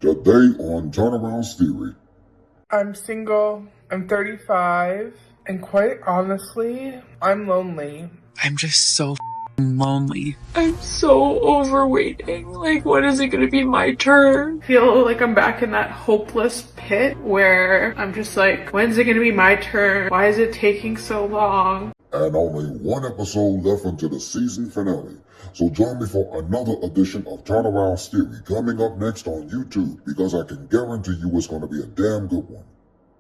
Today on Turneround's Theory. I'm single, I'm 35, and quite honestly, I'm lonely. I'm just so lonely. I'm so overweighting. Like, when is it gonna be my turn? I feel like I'm back in that hopeless pit where I'm just like, when's it gonna be my turn? Why is it taking so long? And only one episode left until the season finale. So join me for another edition of Turneround's Theory coming up next on YouTube, because I can guarantee you it's going to be a damn good one.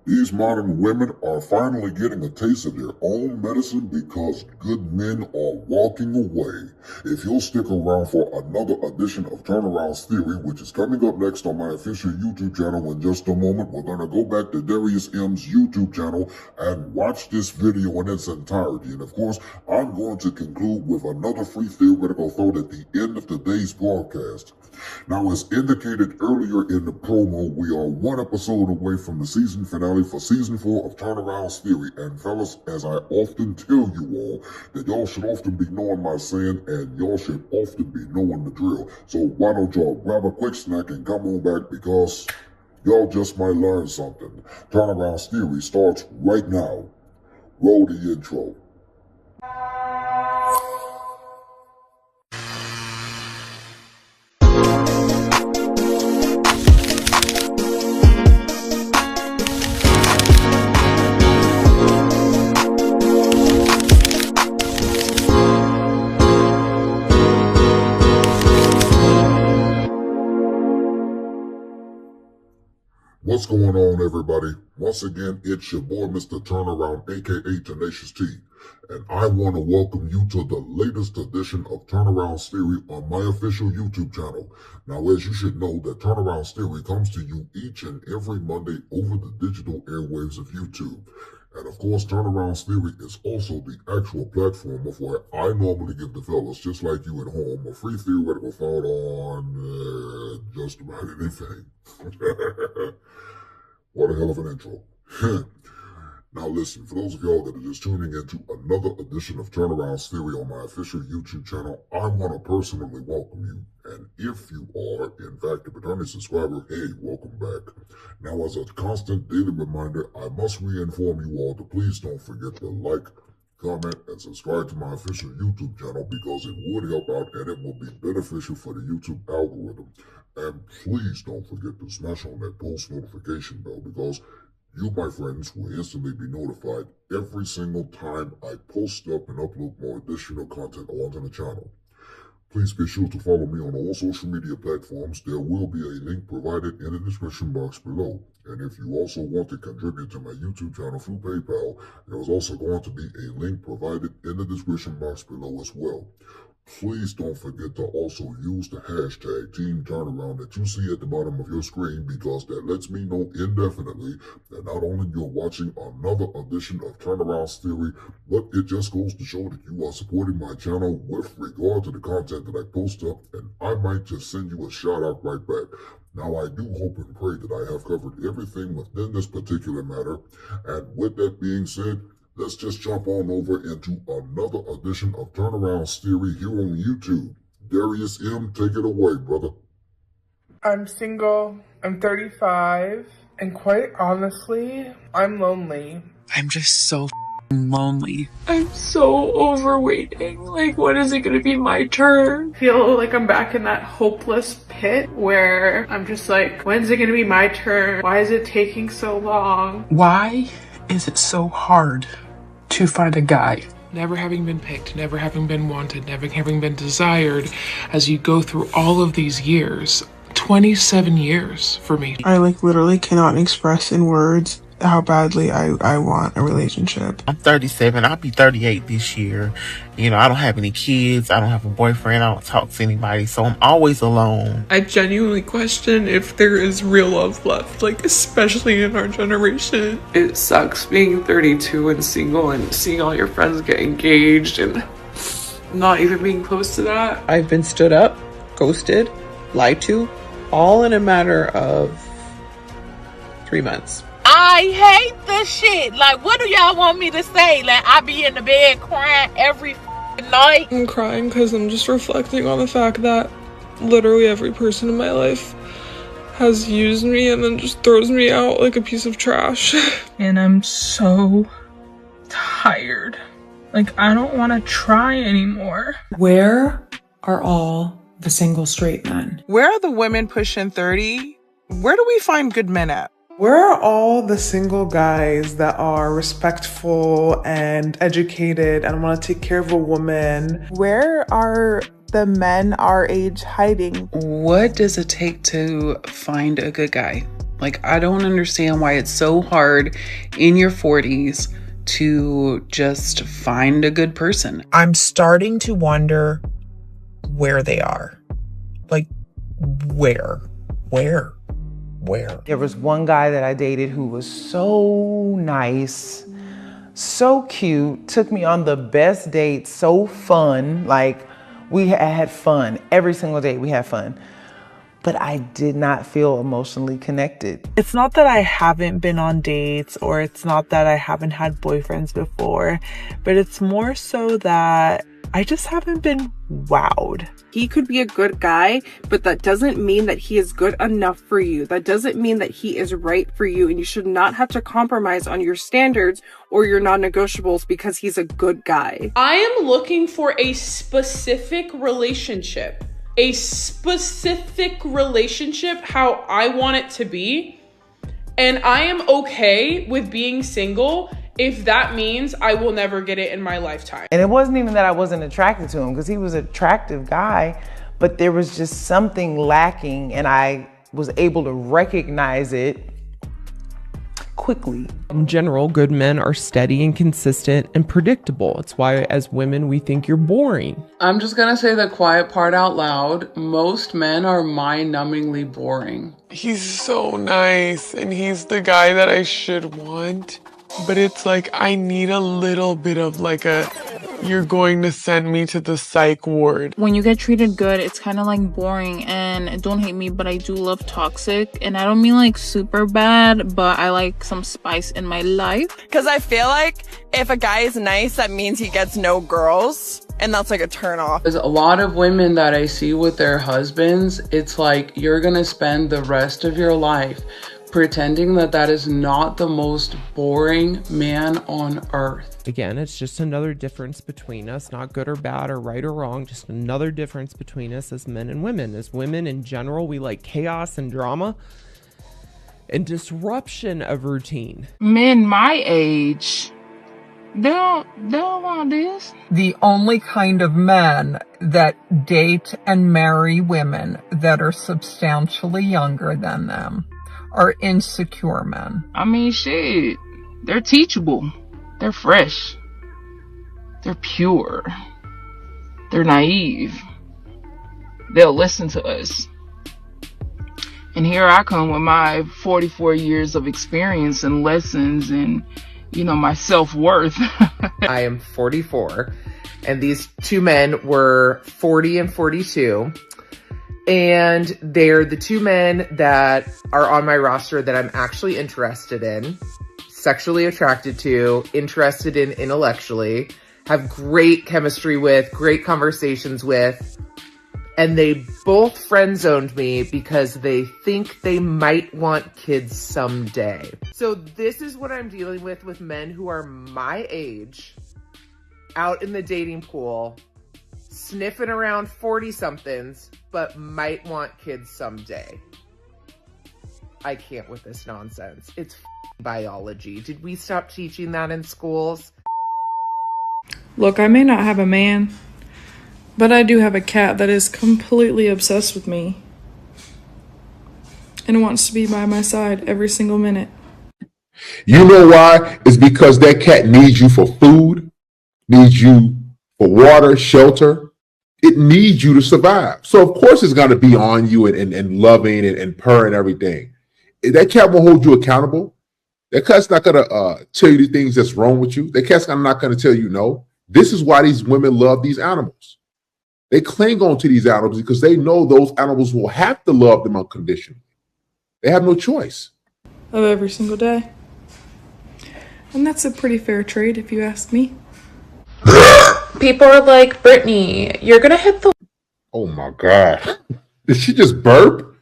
These modern women are finally getting a taste of their own medicine because good men are walking away. If you'll stick around for another edition of Turneround's Theory, which is coming up next on my official YouTube channel in just a moment, we're going to go back to Darrius M's YouTube channel and watch this video in its entirety. And of course, I'm going to conclude with another free theoretical thought at the end of today's broadcast. Now, as indicated earlier in the promo, we are one episode away from the season finale for season 4 of Turneround's Theory. And fellas, as I often tell you all, that y'all should often be knowing my saying, and y'all should often be knowing the drill. So why don't y'all grab a quick snack and come on back, because y'all just might learn something. Turneround's Theory starts right now. Roll the intro. What's going on, everybody? Once again, it's your boy, Mr. Turnaround, aka Tenacious T, and I want to welcome you to the latest edition of Turneround's Theory on my official YouTube channel. Now, as you should know, that Turneround's Theory comes to you each and every Monday over the digital airwaves of YouTube. And of course, Turneround's Theory is also the actual platform of where I normally give the fellas, just like you at home, a free theoretical thought on just about anything. What a hell of an intro. Now listen, for those of y'all that are just tuning into another edition of Turneround's Theory on my official YouTube channel, I want to personally welcome you. And if you are, in fact, a returning subscriber, hey, welcome back. Now, as a constant daily reminder, I must re-inform you all to please don't forget to like, comment, and subscribe to my official YouTube channel, because it would help out and it will be beneficial for the YouTube algorithm. And please don't forget to smash on that post notification bell, because you, my friends, will instantly be notified every single time I post up and upload more additional content onto the channel. Please be sure to follow me on all social media platforms. There will be a link provided in the description box below. And if you also want to contribute to my YouTube channel through PayPal, there is also going to be a link provided in the description box below as well. Please don't forget to also use the hashtag Team Turnaround that you see at the bottom of your screen, because that lets me know indefinitely that not only you're watching another edition of Turneround's Theory, but it just goes to show that you are supporting my channel with regard to the content that I post up, and I might just send you a shout out right back. Now, I do hope and pray that I have covered everything within this particular matter, and with that being said, let's just jump on over into another edition of Turneround's Theory here on YouTube. Darrius M, take it away, brother. I'm single, I'm 35, and quite honestly, I'm lonely. I'm just so lonely. I'm so overweighting. Like, when is it gonna be my turn? I feel like I'm back in that hopeless pit where I'm just like, when's it gonna be my turn? Why is it taking so long? Why is it so hard to find a guy? Never having been picked, never having been wanted, never having been desired, as you go through all of these years. 27 years for me. I literally cannot express in words how badly I want a relationship. I'm 37. I'll be 38 this year. You know, I don't have any kids. I don't have a boyfriend. I don't talk to anybody. So I'm always alone. I genuinely question if there is real love left, like, especially in our generation. It sucks being 32 and single and seeing all your friends get engaged and not even being close to that. I've been stood up, ghosted, lied to, all in a matter of 3 months. I hate this shit. Like, what do y'all want me to say? Like, I be in the bed crying every night. I'm crying because I'm just reflecting on the fact that literally every person in my life has used me and then just throws me out like a piece of trash. And I'm so tired. Like, I don't want to try anymore. Where are all the single straight men? Where are the women pushing 30? Where do we find good men at? Where are all the single guys that are respectful and educated and want to take care of a woman? Where are the men our age hiding? What does it take to find a good guy? Like, I don't understand why it's so hard in your 40s to just find a good person. I'm starting to wonder where they are. Like, where? There was one guy that I dated who was so nice, so cute, took me on the best dates, so fun. Like, we had fun. Every single date we had fun. But I did not feel emotionally connected. It's not that I haven't been on dates, or it's not that I haven't had boyfriends before, but it's more so that I just haven't been wowed. He could be a good guy, but that doesn't mean that he is good enough for you. That doesn't mean that he is right for you, and you should not have to compromise on your standards or your non-negotiables because he's a good guy. I am looking for a specific relationship. A specific relationship, how I want it to be. And I am okay with being single if that means I will never get it in my lifetime. And it wasn't even that I wasn't attracted to him, because he was an attractive guy, but there was just something lacking, and I was able to recognize it quickly. In general, good men are steady and consistent and predictable. It's why as women we think you're boring. I'm just gonna say the quiet part out loud. Most men are mind-numbingly boring. He's so nice, and he's the guy that I should want. But it's like, I need a little bit of like a, you're going to send me to the psych ward. When you get treated good, it's kind of like boring. And don't hate me, but I do love toxic. And I don't mean like super bad, but I like some spice in my life. Because I feel like if a guy is nice, that means he gets no girls. And that's like a turn off. There's a lot of women that I see with their husbands. It's like, you're gonna spend the rest of your life pretending that that is not the most boring man on earth. Again, it's just another difference between us, not good or bad or right or wrong, just another difference between us as men and women. As women in general, we like chaos and drama and disruption of routine. Men my age, they don't want this. The only kind of men that date and marry women that are substantially younger than them are insecure men. I mean, shit. They're teachable. They're fresh. They're pure. They're naive. They'll listen to us. And here I come with my 44 years of experience and lessons and, you know, my self-worth. I am 44, and these two men were 40 and 42. And they're the two men that are on my roster that I'm actually interested in, sexually attracted to, interested in intellectually, have great chemistry with, great conversations with. And they both friend zoned me because they think they might want kids someday. So this is what I'm dealing with men who are my age, out in the dating pool, sniffing around 40-somethings, but might want kids someday. I can't with this nonsense. It's biology. Did we stop teaching that in schools? Look, I may not have a man, but I do have a cat that is completely obsessed with me and wants to be by my side every single minute. You know why? It's because that cat needs you for food, needs you for water, shelter. It needs you to survive. So of course it's going to be on you and loving and purring everything. That cat will hold you accountable. That cat's not going to tell you the things that's wrong with you. That cat's not going to tell you no. This is why these women love these animals. They cling on to these animals because they know those animals will have to love them unconditionally. They have no choice. Of every single day. And that's a pretty fair trade if you ask me. People are like, Brittany, you're gonna hit the... Oh my God. Did she just burp?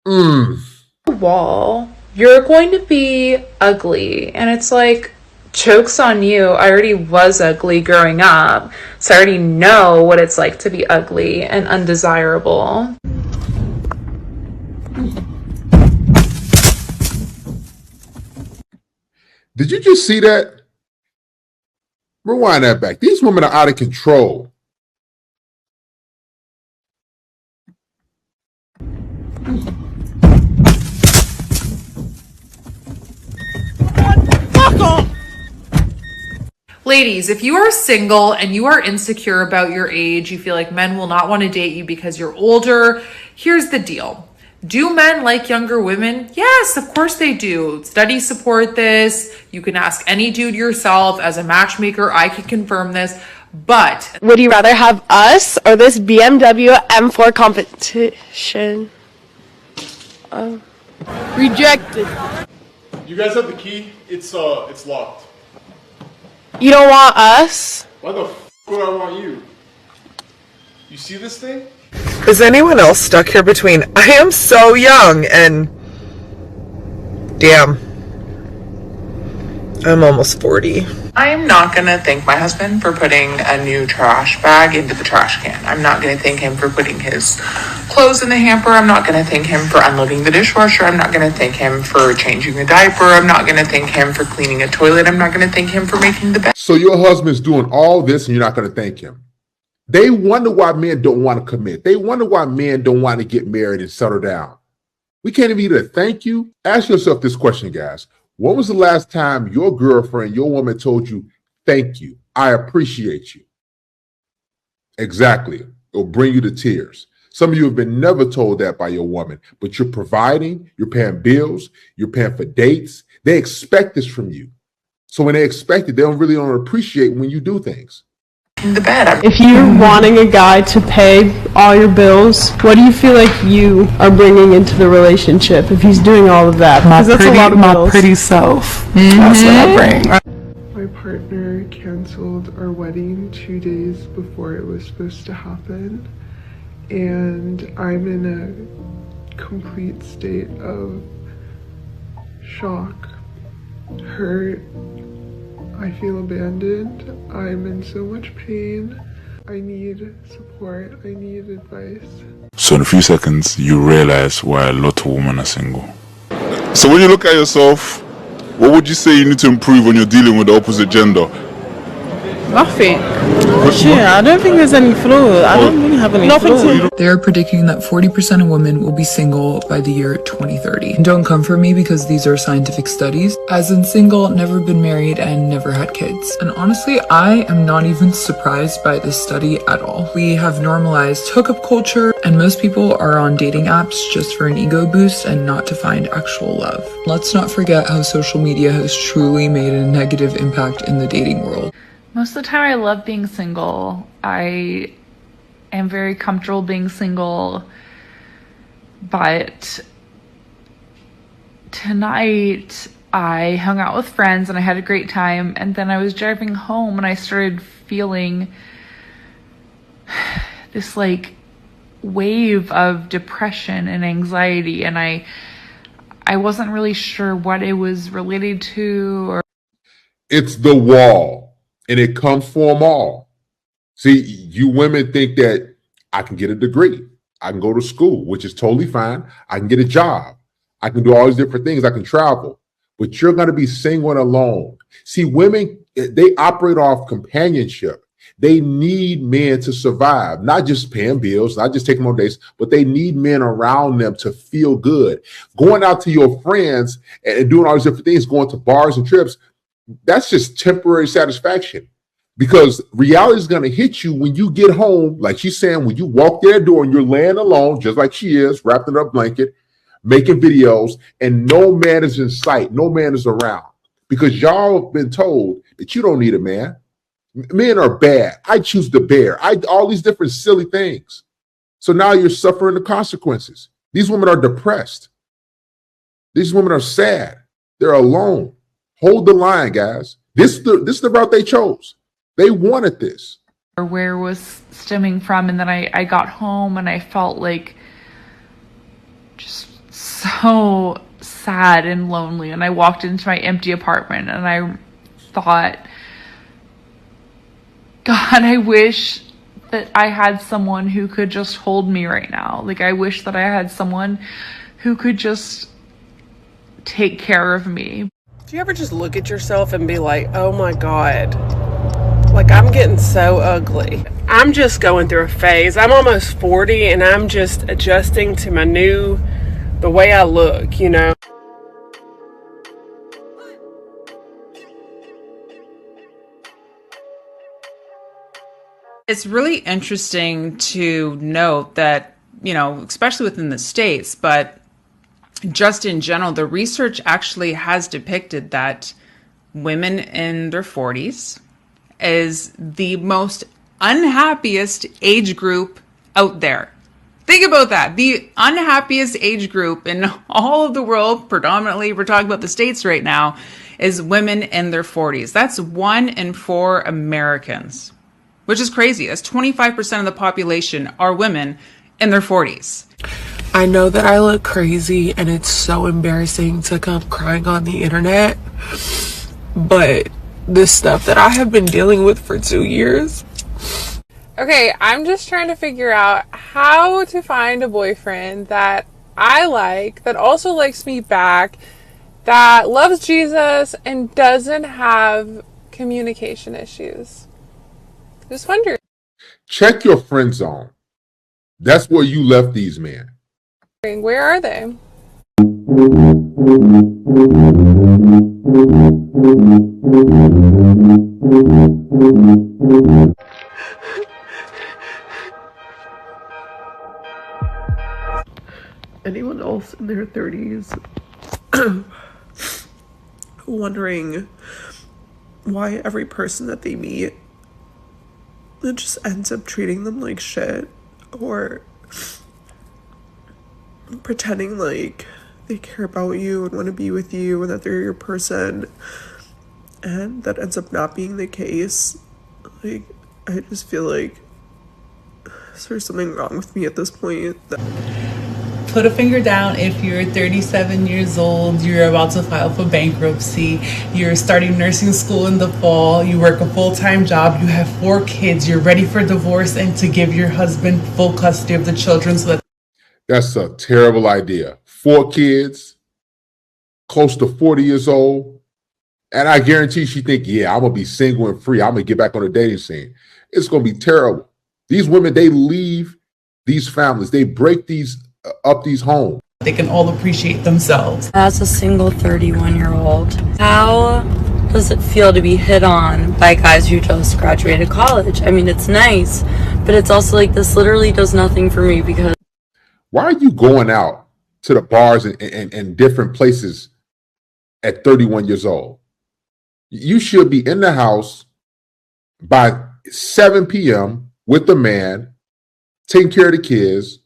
Wall, you're going to be ugly. And it's like, joke's on you. I already was ugly growing up, so I already know what it's like to be ugly and undesirable. Did you just see that? Rewind that back. These women are out of control. Fuck off! Ladies, if you are single and you are insecure about your age, you feel like men will not want to date you because you're older, here's the deal. Do men like younger women? Yes, of course they do. Studies support this. You can ask any dude yourself. As a matchmaker, I can confirm this. But would you rather have us or this BMW M4 competition? Rejected. You guys have the key? It's locked. You don't want us? Why the f would I want you? You see this thing? Is anyone else stuck here between I am so young and damn, I'm almost 40? I am not gonna thank my husband for putting a new trash bag into the trash can. I'm not gonna thank him for putting his clothes in the hamper. I'm not gonna thank him for unloading the dishwasher. I'm not gonna thank him for changing the diaper. I'm not gonna thank him for cleaning a toilet. I'm not gonna thank him for making the bed. So your husband's doing all this and you're not going to thank him. They wonder why men don't want to commit. They wonder why men don't want to get married and settle down. We can't even either thank you. Ask yourself this question, guys. When was the last time your girlfriend, your woman told you, thank you, I appreciate you? Exactly. It'll bring you to tears. Some of you have been never told that by your woman, but you're providing, you're paying bills, you're paying for dates. They expect this from you. So when they expect it, they don't really appreciate when you do things. If you're wanting a guy to pay all your bills, what do you feel like you are bringing into the relationship if he's doing all of that? Because that's a lot of bills. My pretty self. That's what I bring. My partner canceled our wedding 2 days before it was supposed to happen, and I'm in a complete state of shock, hurt. I feel abandoned. I'm in so much pain. I need support. I need advice. So in a few seconds, you realize why a lot of women are single. So when you look at yourself, what would you say you need to improve when you're dealing with the opposite gender? Nothing. Shit, I don't think there's any flaws. I don't really have any flaws. They're predicting that 40% of women will be single by the year 2030. And don't come for me because these are scientific studies. As in single, never been married, and never had kids. And honestly, I am not even surprised by this study at all. We have normalized hookup culture, and most people are on dating apps just for an ego boost and not to find actual love. Let's not forget how social media has truly made a negative impact in the dating world. Most of the time I love being single. I am very comfortable being single, but tonight I hung out with friends and I had a great time, and then I was driving home and I started feeling this like wave of depression and anxiety, and I wasn't really sure what it was related to. Or It's the wall. And it comes for them all. See, you women think that I can get a degree. I can go to school, which is totally fine. I can get a job. I can do all these different things. I can travel. But you're going to be single and alone. See, women, they operate off companionship. They need men to survive, not just paying bills, not just taking them on dates, but they need men around them to feel good. Going out to your friends and doing all these different things, going to bars and trips, that's just temporary satisfaction, because reality is going to hit you when you get home. Like she's saying, when you walk their door and you're laying alone, just like she is, wrapped in a blanket, making videos, and no man is in sight, no man is around, because y'all have been told that you don't need a man. Men are bad. I choose the bear. All these different silly things. So now you're suffering the consequences. These women are depressed. These women are sad. They're alone. Hold the line, guys. This is the route they chose. They wanted this. Or where it was stemming from, and then I got home and I felt like just so sad and lonely, and I walked into my empty apartment and I thought, God, I wish that I had someone who could just hold me right now. Like, I wish that I had someone who could just take care of me. Do you ever just look at yourself and be like, oh my God, like I'm getting so ugly? I'm just going through a phase. I'm almost 40 and I'm just adjusting to the way I look, you know? It's really interesting to note that, you know, especially within the States, but just in general, the research actually has depicted that women in their 40s is the most unhappiest age group out there. Think about that. The unhappiest age group in all of the world, predominantly, we're talking about the States right now, is women in their 40s. That's 1 in 4 Americans, which is crazy. That's 25% of the population are women in their 40s. I know that I look crazy and it's so embarrassing to come crying on the internet, but this stuff that I have been dealing with for 2 years. Okay, I'm just trying to figure out how to find a boyfriend that I like, that also likes me back, that loves Jesus, and doesn't have communication issues. Just wondering. Check your friend zone. That's where you left these men. Where are they? Anyone else in their 30s wondering why every person that they meet, it just ends up treating them like shit, or pretending like they care about you and want to be with you and that they're your person, and that ends up not being the case. Like, I just feel like there's something wrong with me at this point. Put a finger down if you're 37 years old, you're about to file for bankruptcy, you're starting nursing school in the fall, you work a full-time job, you have 4 kids, you're ready for divorce and to give your husband full custody of the children so that... That's a terrible idea. 4 kids, close to 40 years old, and I guarantee she think, yeah, I'm going to be single and free. I'm going to get back on the dating scene. It's going to be terrible. These women, they leave these families. They break up these homes. They can all appreciate themselves. As a single 31-year-old, how does it feel to be hit on by guys who just graduated college? I mean, it's nice, but it's also like, this literally does nothing for me because... Why are you going out to the bars and different places at 31 years old? You should be in the house by 7 p.m. with the man, taking care of the kids,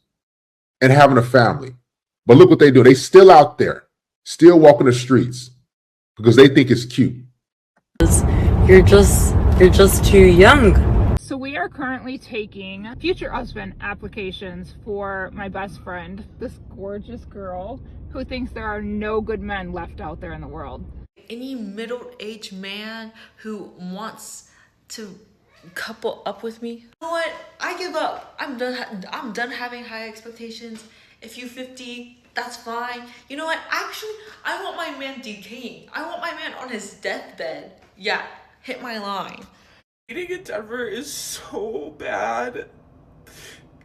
and having a family. But look what they do. They still out there, still walking the streets because they think it's cute. You're just too young. So we are currently taking future husband applications for my best friend, this gorgeous girl who thinks there are no good men left out there in the world. Any middle-aged man who wants to couple up with me, you know what? I give up. I'm done having high expectations. If you 50, that's fine. You know what? Actually, I want my man decaying. I want my man on his deathbed. Yeah, hit my line. Dating in Denver is so bad,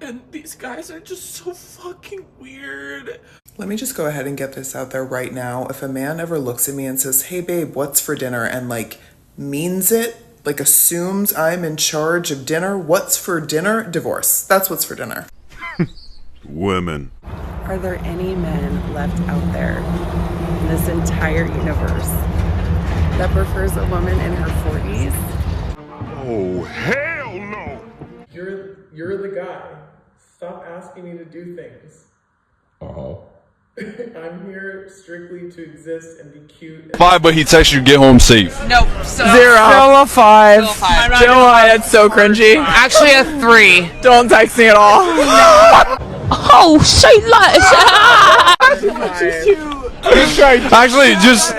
and these guys are just so fucking weird. Let me just go ahead and get this out there right now. If a man ever looks at me and says, hey babe, what's for dinner? And like means it, like assumes I'm in charge of dinner, what's for dinner? Divorce. That's what's for dinner. Women. Are there any men left out there in this entire universe that prefers a woman in her 40s? Oh, hell no! You're the guy. Stop asking me to do things. I'm here strictly to exist and be cute. 5, but he texts you get home safe. Nope. 0. Still a 5. Still a 5. Still a 5. That's so cringy. Actually a 3. Don't text me at all. Oh, shit, Actually, just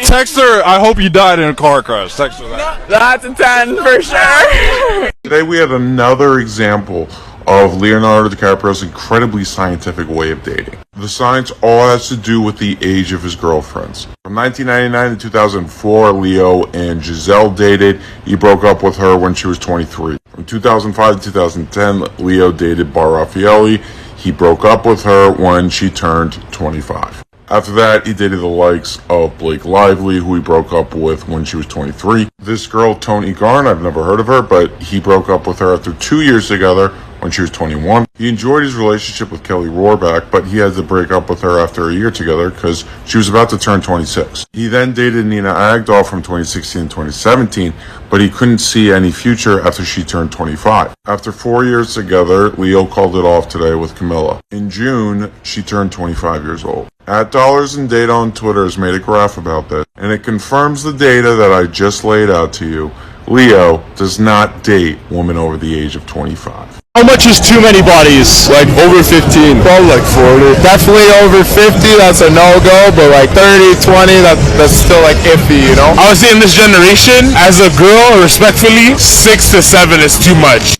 text her, I hope you died in a car crash. Text her that. That's a 10 for sure. Today we have another example of Leonardo DiCaprio's incredibly scientific way of dating. The science all has to do with the age of his girlfriends. From 1999 to 2004, Leo and Giselle dated. He broke up with her when she was 23. From 2005 to 2010, Leo dated Bar Raffaelli. He broke up with her when she turned 25. After that, he dated the likes of Blake Lively, who he broke up with when she was 23. This girl, Toni Garn, I've never heard of her, but he broke up with her after 2 years together when she was 21. He enjoyed his relationship with Kelly Rohrbach, but he had to break up with her after a year together because she was about to turn 26. He then dated Nina Agdal from 2016 to 2017, but he couldn't see any future after she turned 25. After 4 years together, Leo called it off today with Camilla. In June, she turned 25 years old. @Dollars and Data on Twitter has made a graph about this, and it confirms the data that I just laid out to you. Leo does not date women over the age of 25. How much is too many bodies? Like over 15? Probably like 40. Definitely over 50, that's a no-go, but like 30, 20, that's still like iffy, you know? I would say in this generation, as a girl, respectfully, 6 to 7 is too much.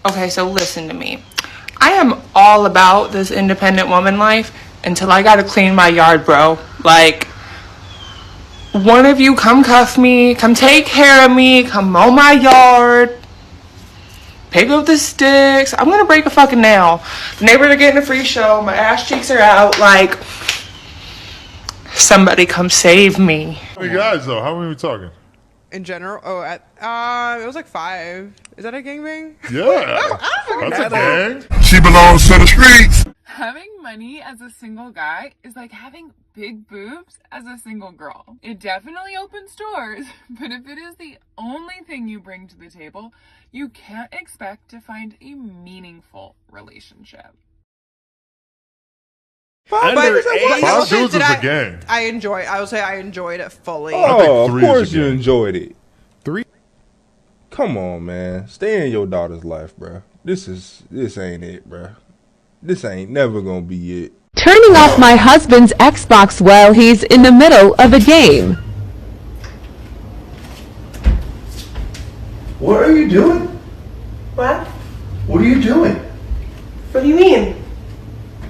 Okay, so listen to me. I am all about this independent woman life until I gotta clean my yard, bro. Like, one of you come cuff me, come take care of me, come mow my yard, pick up the sticks. I'm gonna break a fucking nail. The neighbors are getting a free show. My ass cheeks are out. Like, somebody come save me. How many guys, though? How many are we talking? In general? Oh, it was like 5. Is that a gangbang? Yeah. That's a gang. She belongs to the streets. Having money as a single guy is like having big boobs as a single girl. It definitely opens doors, but if it is the only thing you bring to the table, you can't expect to find a meaningful relationship. Five dudes is a gang. I would say I enjoyed it fully. Oh, of course you enjoyed it. 3? Come on, man. Stay in your daughter's life, bro. This ain't it, bro. This ain't never gonna be it. Turning off my husband's Xbox while he's in the middle of a game. What are you doing? What? What are you doing? What do you mean?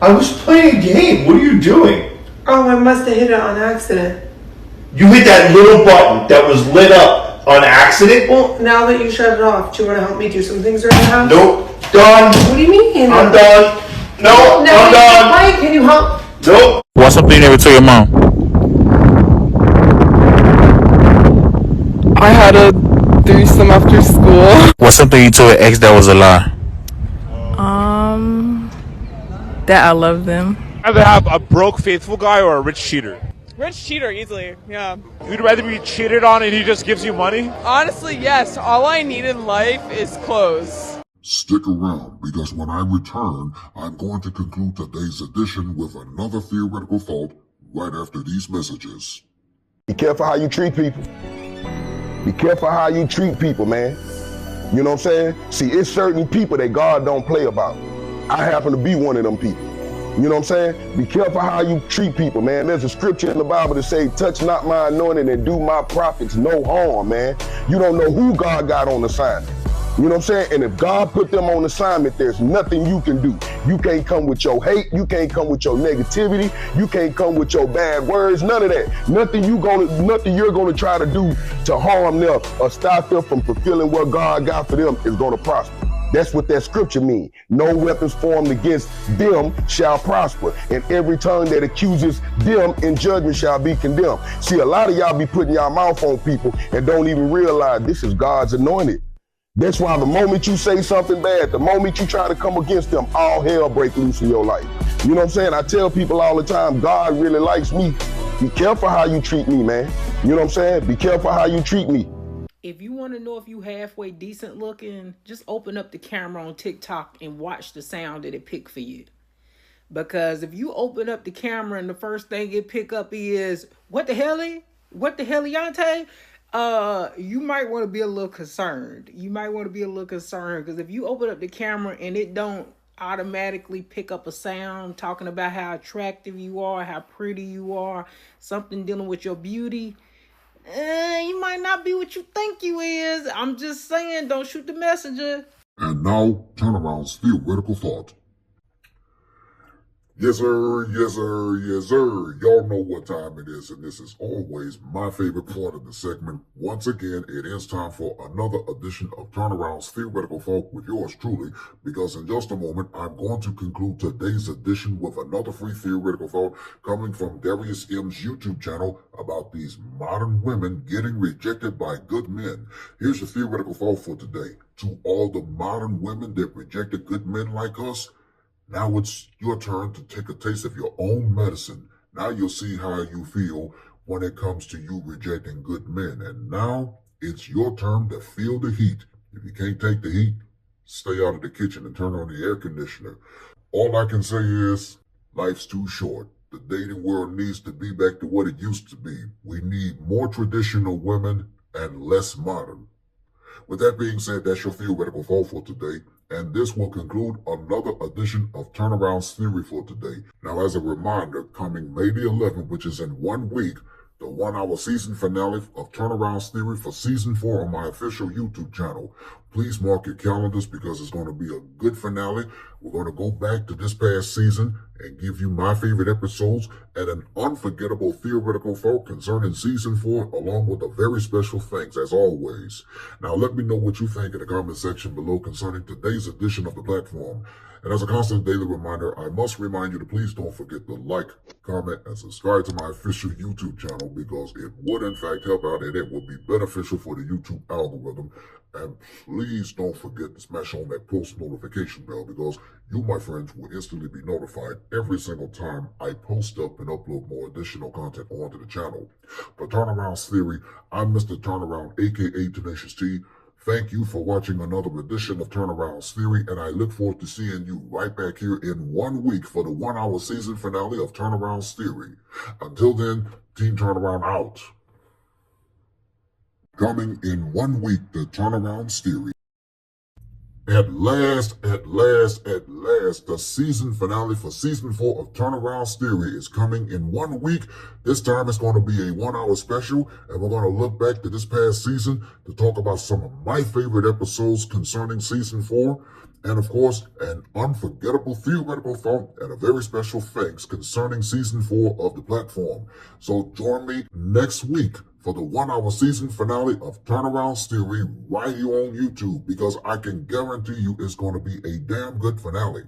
I was playing a game. What are you doing? Oh, I must have hit it on accident. You hit that little button that was lit up on accident? Well, now that you shut it off, do you want to help me do some things around the house? Nope. Done. What do you mean? I'm done. No, I'm done. Mike, can you help? Nope. What's something you never tell your mom? I had a threesome after school. What's something you told your ex that was a lie? That I love them. Rather have a broke faithful guy or a rich cheater? Rich cheater, easily. Yeah. You'd rather be cheated on and he just gives you money? Honestly, yes. All I need in life is clothes. Stick around, because when I return, I'm going to conclude today's edition with another theoretical thought right after these messages. Be careful how you treat people. Be careful how you treat people, man. You know what I'm saying? See, it's certain people that God don't play about. I happen to be one of them people. You know what I'm saying? Be careful how you treat people, man. There's a scripture in the Bible that say, touch not my anointing and do my prophets no harm, man. You don't know who God got on assignment. You know what I'm saying? And if God put them on assignment, there's nothing you can do. You can't come with your hate. You can't come with your negativity. You can't come with your bad words. None of that. Nothing you're gonna try to do to harm them or stop them from fulfilling what God got for them is gonna prosper. That's what that scripture means. No weapons formed against them shall prosper, and every tongue that accuses them in judgment shall be condemned. See, a lot of y'all be putting y'all mouth on people and don't even realize this is God's anointed. That's why the moment you say something bad, the moment you try to come against them, all hell break loose in your life. You know what I'm saying? I tell people all the time, God really likes me. Be careful how you treat me, man. You know what I'm saying? Be careful how you treat me. If you want to know if you halfway decent looking, just open up the camera on TikTok and watch the sound that it pick for you. Because if you open up the camera and the first thing it pick up is, what the hell, Yante? You might want to be a little concerned. Because if you open up the camera and it don't automatically pick up a sound talking about how attractive you are, how pretty you are, something dealing with your beauty, you might not be what you think you is. I'm just saying, don't shoot the messenger. And now, Turnaround's theoretical thought. Yes, sir, yes, sir, yes, sir. Y'all know what time it is, and this is always my favorite part of the segment. Once again, it is time for another edition of Turnaround's Theoretical Thought with yours truly, because in just a moment, I'm going to conclude today's edition with another free theoretical thought coming from Darrius M's YouTube channel about these modern women getting rejected by good men. Here's your theoretical thought for today. To all the modern women that rejected good men like us, now it's your turn to take a taste of your own medicine. Now you'll see how you feel when it comes to you rejecting good men. And now it's your turn to feel the heat. If you can't take the heat, stay out of the kitchen and turn on the air conditioner. All I can say is, life's too short. The dating world needs to be back to what it used to be. We need more traditional women and less modern. With that being said, that's your theoretical thought for today. And this will conclude another edition of Turnaround's Theory for today. Now, as a reminder, coming May the 11th, which is in 1 week, the 1-hour season finale of Turnaround's Theory for Season 4 on my official YouTube channel. Please mark your calendars because it's going to be a good finale. We're going to go back to this past season and give you my favorite episodes and an unforgettable theoretical thought concerning Season 4, along with a very special thanks, as always. Now, let me know what you think in the comment section below concerning today's edition of the platform. And as a constant daily reminder, I must remind you to please don't forget to like, comment, and subscribe to my official YouTube channel because it would in fact help out and it would be beneficial for the YouTube algorithm. And please don't forget to smash on that post notification bell because you, my friends, will instantly be notified every single time I post up and upload more additional content onto the channel. For Turnaround's Theory, I'm Mr. Turnaround, aka Tenacious T. Thank you for watching another edition of Turnaround's Theory, and I look forward to seeing you right back here in 1 week for the 1-hour season finale of Turnaround's Theory. Until then, Team Turnaround out. Coming in 1 week, the Turnaround's Theory. At last, the season finale for Season 4 of Turnaround's Theory is coming in 1 week. This time it's going to be a 1-hour special, and we're going to look back to this past season to talk about some of my favorite episodes concerning Season 4, and of course, an unforgettable theoretical thought and a very special thanks concerning Season 4 of the platform. So join me next week for the 1-hour season finale of Turnaround's Theory right here on YouTube because I can guarantee you it's going to be a damn good finale.